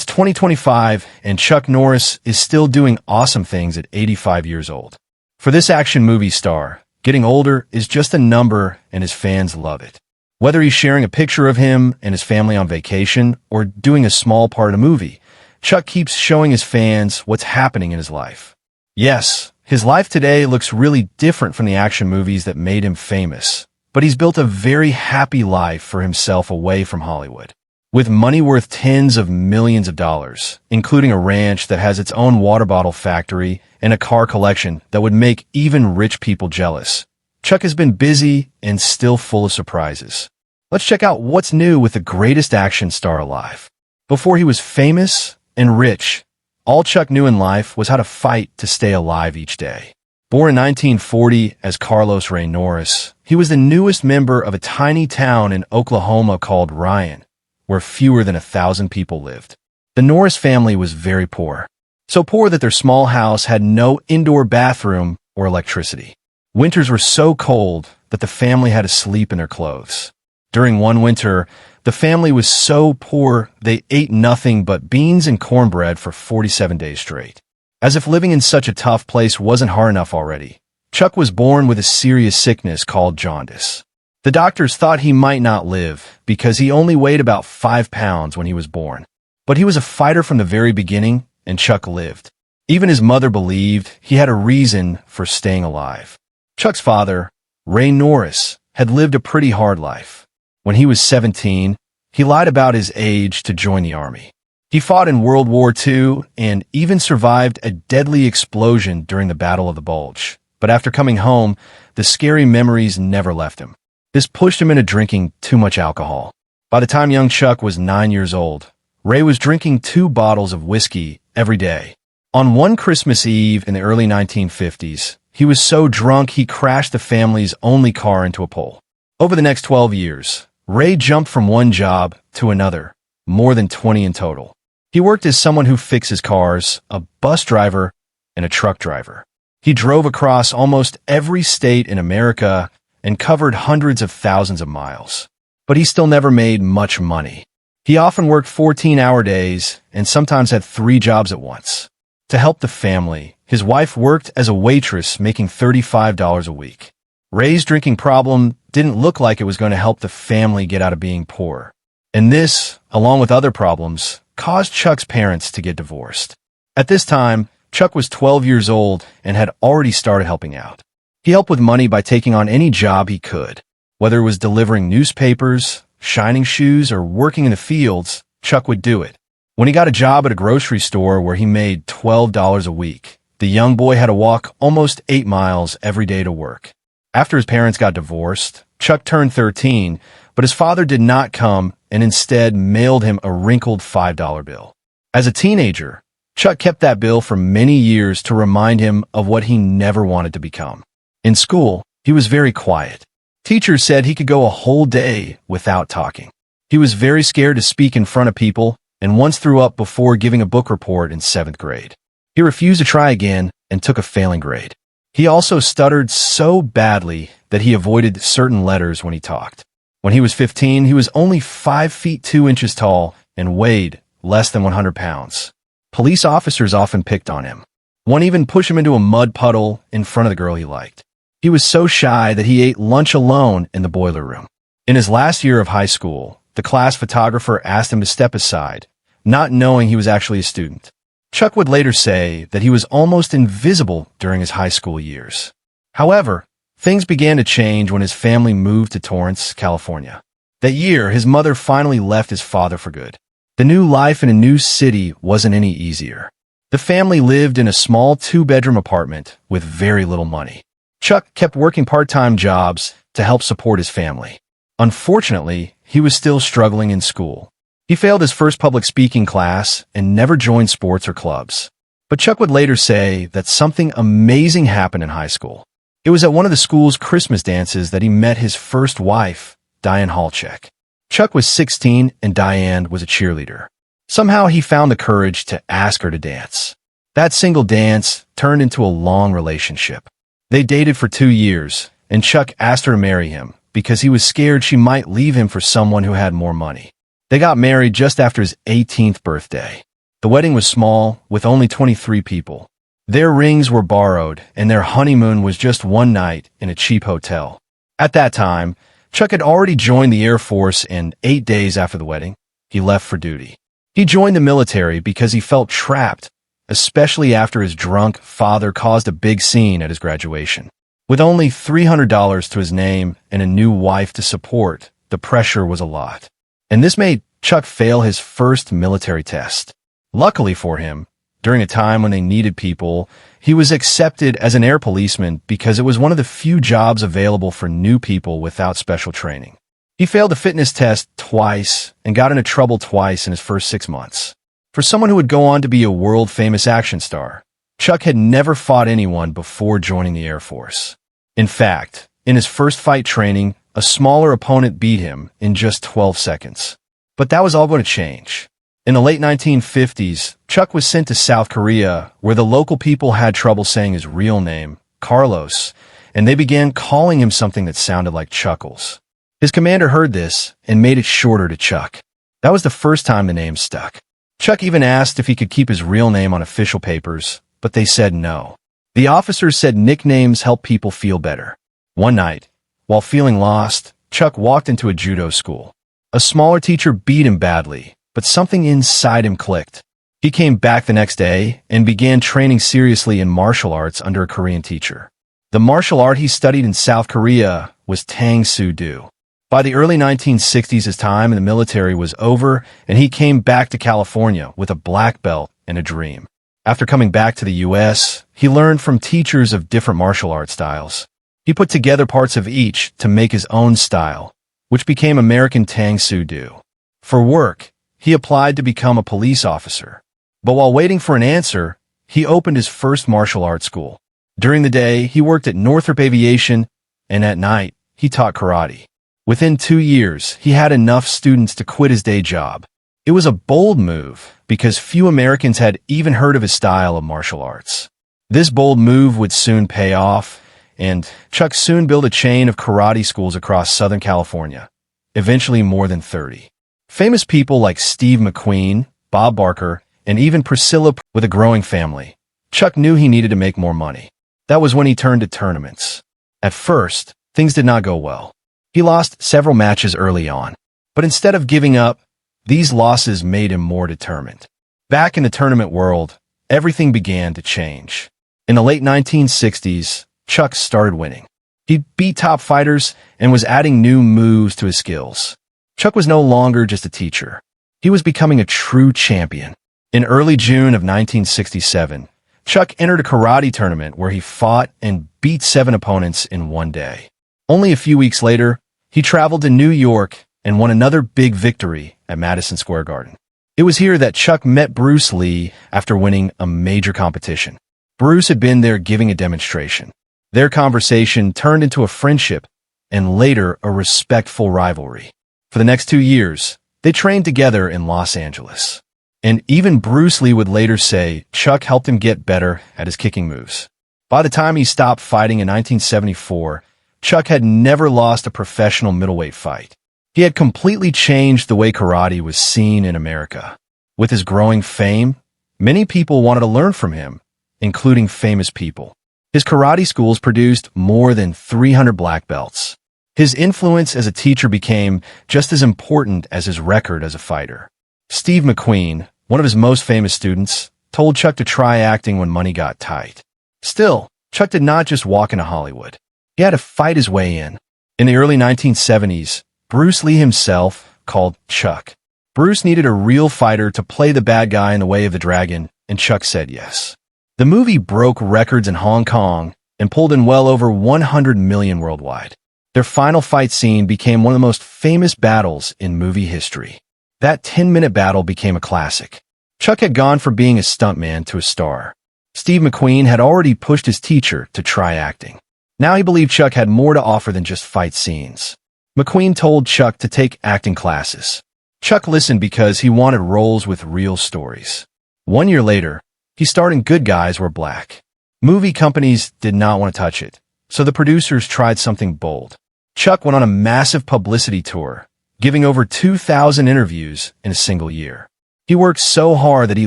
It's 2025, and Chuck Norris is still doing awesome things at 85 years old. For this action movie star, getting older is just a number, and his fans love it. Whether he's sharing a picture of him and his family on vacation or doing a small part in a movie, Chuck keeps showing his fans what's happening in his life. Yes, his life today looks really different from the action movies that made him famous, but he's built a very happy life for himself away from Hollywood. With money worth tens of millions of dollars, including a ranch that has its own water bottle factory and a car collection that would make even rich people jealous, Chuck has been busy and still full of surprises. Let's check out what's new with the greatest action star alive. Before he was famous and rich, all Chuck knew in life was how to fight to stay alive each day. Born in 1940 as Carlos Ray Norris, he was the newest member of a tiny town in Oklahoma called Ryan, where fewer than 1,000 people lived. The Norris family was very poor, so poor that their small house had no indoor bathroom or electricity. Winters were so cold that the family had to sleep in their clothes. During one winter, the family was so poor they ate nothing but beans and cornbread for 47 days straight. As if living in such a tough place wasn't hard enough already, Chuck was born with a serious sickness called jaundice. The doctors thought he might not live because he only weighed about 5 pounds when he was born. But he was a fighter from the very beginning, and Chuck lived. Even his mother believed he had a reason for staying alive. Chuck's father, Ray Norris, had lived a pretty hard life. When he was 17, he lied about his age to join the army. He fought in World War II and even survived a deadly explosion during the Battle of the Bulge. But after coming home, the scary memories never left him. This pushed him into drinking too much alcohol. By the time young Chuck was 9 years old, Ray was drinking 2 bottles of whiskey every day. On one Christmas Eve in the early 1950s, he was so drunk he crashed the family's only car into a pole. Over the next 12 years, Ray jumped from one job to another, more than 20 in total. He worked as someone who fixes cars, a bus driver, and a truck driver. He drove across almost every state in America and covered hundreds of thousands of miles. But he still never made much money. He often worked 14-hour days and sometimes had 3 jobs at once. To help the family, his wife worked as a waitress making $35 a week. Ray's drinking problem didn't look like it was going to help the family get out of being poor. And this, along with other problems, caused Chuck's parents to get divorced. At this time, Chuck was 12 years old and had already started helping out. He helped with money by taking on any job he could. Whether it was delivering newspapers, shining shoes, or working in the fields, Chuck would do it. When he got a job at a grocery store where he made $12 a week, the young boy had to walk almost 8 miles every day to work. After his parents got divorced, Chuck turned 13, but his father did not come and instead mailed him a wrinkled $5 bill. As a teenager, Chuck kept that bill for many years to remind him of what he never wanted to become. In school, he was very quiet. Teachers said he could go a whole day without talking. He was very scared to speak in front of people and once threw up before giving a book report in 7th grade. He refused to try again and took a failing grade. He also stuttered so badly that he avoided certain letters when he talked. When he was 15, he was only 5 feet 2 inches tall and weighed less than 100 pounds. Police officers often picked on him. One even pushed him into a mud puddle in front of the girl he liked. He was so shy that he ate lunch alone in the boiler room. In his last year of high school, the class photographer asked him to step aside, not knowing he was actually a student. Chuck would later say that he was almost invisible during his high school years. However, things began to change when his family moved to Torrance, California. That year, his mother finally left his father for good. The new life in a new city wasn't any easier. The family lived in a small 2-bedroom apartment with very little money. Chuck kept working part-time jobs to help support his family. Unfortunately, he was still struggling in school. He failed his first public speaking class and never joined sports or clubs. But Chuck would later say that something amazing happened in high school. It was at one of the school's Christmas dances that he met his first wife, Diane Halchek. Chuck was 16 and Diane was a cheerleader. Somehow he found the courage to ask her to dance. That single dance turned into a long relationship. They dated for 2 years, and Chuck asked her to marry him because he was scared she might leave him for someone who had more money. They got married just after his 18th birthday. The wedding was small, with only 23 people. Their rings were borrowed, and their honeymoon was just one night in a cheap hotel. At that time, Chuck had already joined the Air Force, and 8 days after the wedding, he left for duty. He joined the military because he felt trapped, especially after his drunk father caused a big scene at his graduation. With only $300 to his name and a new wife to support, the pressure was a lot. And this made Chuck fail his first military test. Luckily for him, during a time when they needed people, he was accepted as an air policeman because it was one of the few jobs available for new people without special training. He failed the fitness test twice and got into trouble twice in his first 6 months. For someone who would go on to be a world-famous action star, Chuck had never fought anyone before joining the Air Force. In fact, in his first fight training, a smaller opponent beat him in just 12 seconds. But that was all going to change. In the late 1950s, Chuck was sent to South Korea, where the local people had trouble saying his real name, Carlos, and they began calling him something that sounded like Chuckles. His commander heard this and made it shorter to Chuck. That was the first time the name stuck. Chuck even asked if he could keep his real name on official papers, but they said no. The officers said nicknames help people feel better. One night, while feeling lost, Chuck walked into a judo school. A smaller teacher beat him badly, but something inside him clicked. He came back the next day and began training seriously in martial arts under a Korean teacher. The martial art he studied in South Korea was Tang Soo Do. By the early 1960s, his time in the military was over, and he came back to California with a black belt and a dream. After coming back to the U.S., he learned from teachers of different martial arts styles. He put together parts of each to make his own style, which became American Tang Soo Do. For work, he applied to become a police officer. But while waiting for an answer, he opened his first martial arts school. During the day, he worked at Northrop Aviation, and at night, he taught karate. Within 2 years, he had enough students to quit his day job. It was a bold move because few Americans had even heard of his style of martial arts. This bold move would soon pay off, and Chuck soon built a chain of karate schools across Southern California, eventually more than 30. Famous people like Steve McQueen, Bob Barker, and even Priscilla with a growing family. Chuck knew he needed to make more money. That was when he turned to tournaments. At first, things did not go well. He lost several matches early on, but instead of giving up, these losses made him more determined. Back in the tournament world, everything began to change. In the late 1960s, Chuck started winning. He beat top fighters and was adding new moves to his skills. Chuck was no longer just a teacher. He was becoming a true champion. In early June of 1967, Chuck entered a karate tournament where he fought and beat 7 opponents in one day. Only a few weeks later, he traveled to New York and won another big victory at Madison Square Garden. It was here that Chuck met Bruce Lee after winning a major competition. Bruce had been there giving a demonstration. Their conversation turned into a friendship and later a respectful rivalry. For the next 2 years, they trained together in Los Angeles. And even Bruce Lee would later say Chuck helped him get better at his kicking moves. By the time he stopped fighting in 1974, Chuck had never lost a professional middleweight fight. He had completely changed the way karate was seen in America. With his growing fame, many people wanted to learn from him, including famous people. His karate schools produced more than 300 black belts. His influence as a teacher became just as important as his record as a fighter. Steve McQueen, one of his most famous students, told Chuck to try acting when money got tight. Still, Chuck did not just walk into Hollywood. He had to fight his way in. In the early 1970s, Bruce Lee himself called Chuck. Bruce needed a real fighter to play the bad guy in The Way of the Dragon, and Chuck said yes. The movie broke records in Hong Kong and pulled in well over 100 million worldwide. Their final fight scene became one of the most famous battles in movie history. That 10-minute battle became a classic. Chuck had gone from being a stuntman to a star. Steve McQueen had already pushed his teacher to try acting. Now he believed Chuck had more to offer than just fight scenes. McQueen told Chuck to take acting classes. Chuck listened because he wanted roles with real stories. 1 year later, he starred in Good Guys Were Black. Movie companies did not want to touch it, so the producers tried something bold. Chuck went on a massive publicity tour, giving over 2,000 interviews in a single year. He worked so hard that he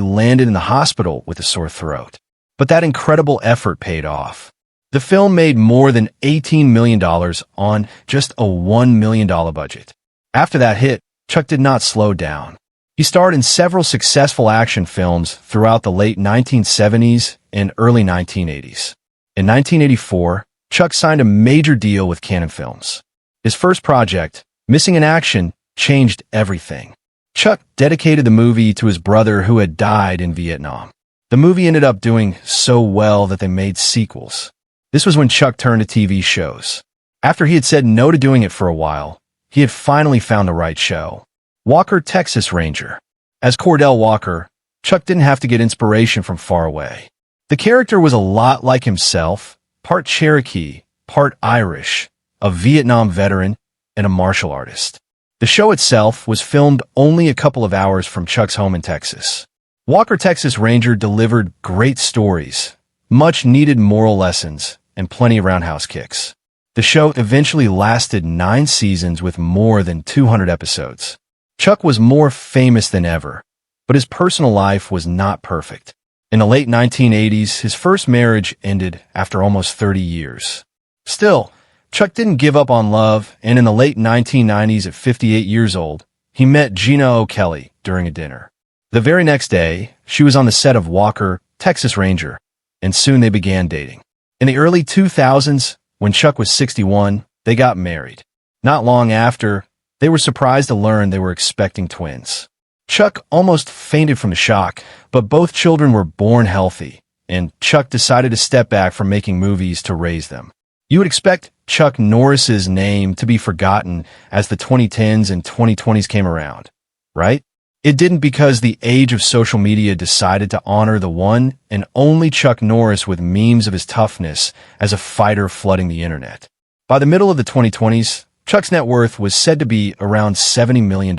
landed in the hospital with a sore throat. But that incredible effort paid off. The film made more than $18 million on just a $1 million budget. After that hit, Chuck did not slow down. He starred in several successful action films throughout the late 1970s and early 1980s. In 1984, Chuck signed a major deal with Canon Films. His first project, Missing in Action, changed everything. Chuck dedicated the movie to his brother who had died in Vietnam. The movie ended up doing so well that they made sequels. This was when Chuck turned to TV shows. After he had said no to doing it for a while, he had finally found the right show. Walker, Texas Ranger. As Cordell Walker, Chuck didn't have to get inspiration from far away. The character was a lot like himself, part Cherokee, part Irish, a Vietnam veteran, and a martial artist. The show itself was filmed only a couple of hours from Chuck's home in Texas. Walker, Texas Ranger delivered great stories, much-needed moral lessons, and plenty of roundhouse kicks. The show eventually lasted 9 seasons with more than 200 episodes. Chuck was more famous than ever, but his personal life was not perfect. In the late 1980s, his first marriage ended after almost 30 years. Still, Chuck didn't give up on love, and in the late 1990s, at 58 years old, he met Gina O'Kelly during a dinner. The very next day, she was on the set of Walker, Texas Ranger, and soon they began dating. In the early 2000s, when Chuck was 61, they got married. Not long after, they were surprised to learn they were expecting twins. Chuck almost fainted from the shock, but both children were born healthy, and Chuck decided to step back from making movies to raise them. You would expect Chuck Norris's name to be forgotten as the 2010s and 2020s came around, right? It didn't, because the age of social media decided to honor the one and only Chuck Norris with memes of his toughness as a fighter flooding the internet. By the middle of the 2020s, Chuck's net worth was said to be around $70 million.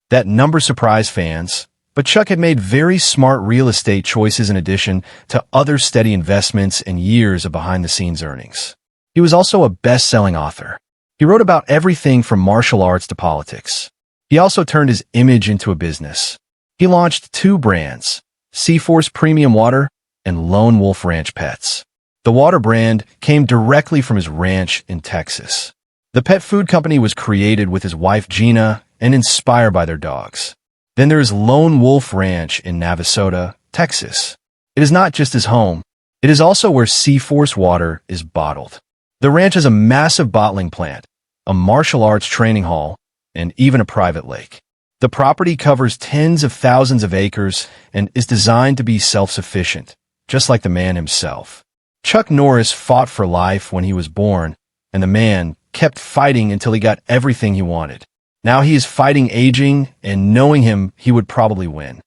That number surprised fans, but Chuck had made very smart real estate choices in addition to other steady investments and years of behind-the-scenes earnings. He was also a best-selling author. He wrote about everything from martial arts to politics. He also turned his image into a business. He launched 2 brands, Seaforce Premium Water and Lone Wolf Ranch Pets. The water brand came directly from his ranch in Texas. The pet food company was created with his wife Gina and inspired by their dogs. Then there is Lone Wolf Ranch in Navasota, Texas. It is not just his home, it is also where Seaforce water is bottled. The ranch has a massive bottling plant, a martial arts training hall, and even a private lake. The property covers tens of thousands of acres and is designed to be self-sufficient, just like the man himself. Chuck Norris fought for life when he was born, and the man kept fighting until he got everything he wanted. Now he is fighting aging, and knowing him, he would probably win.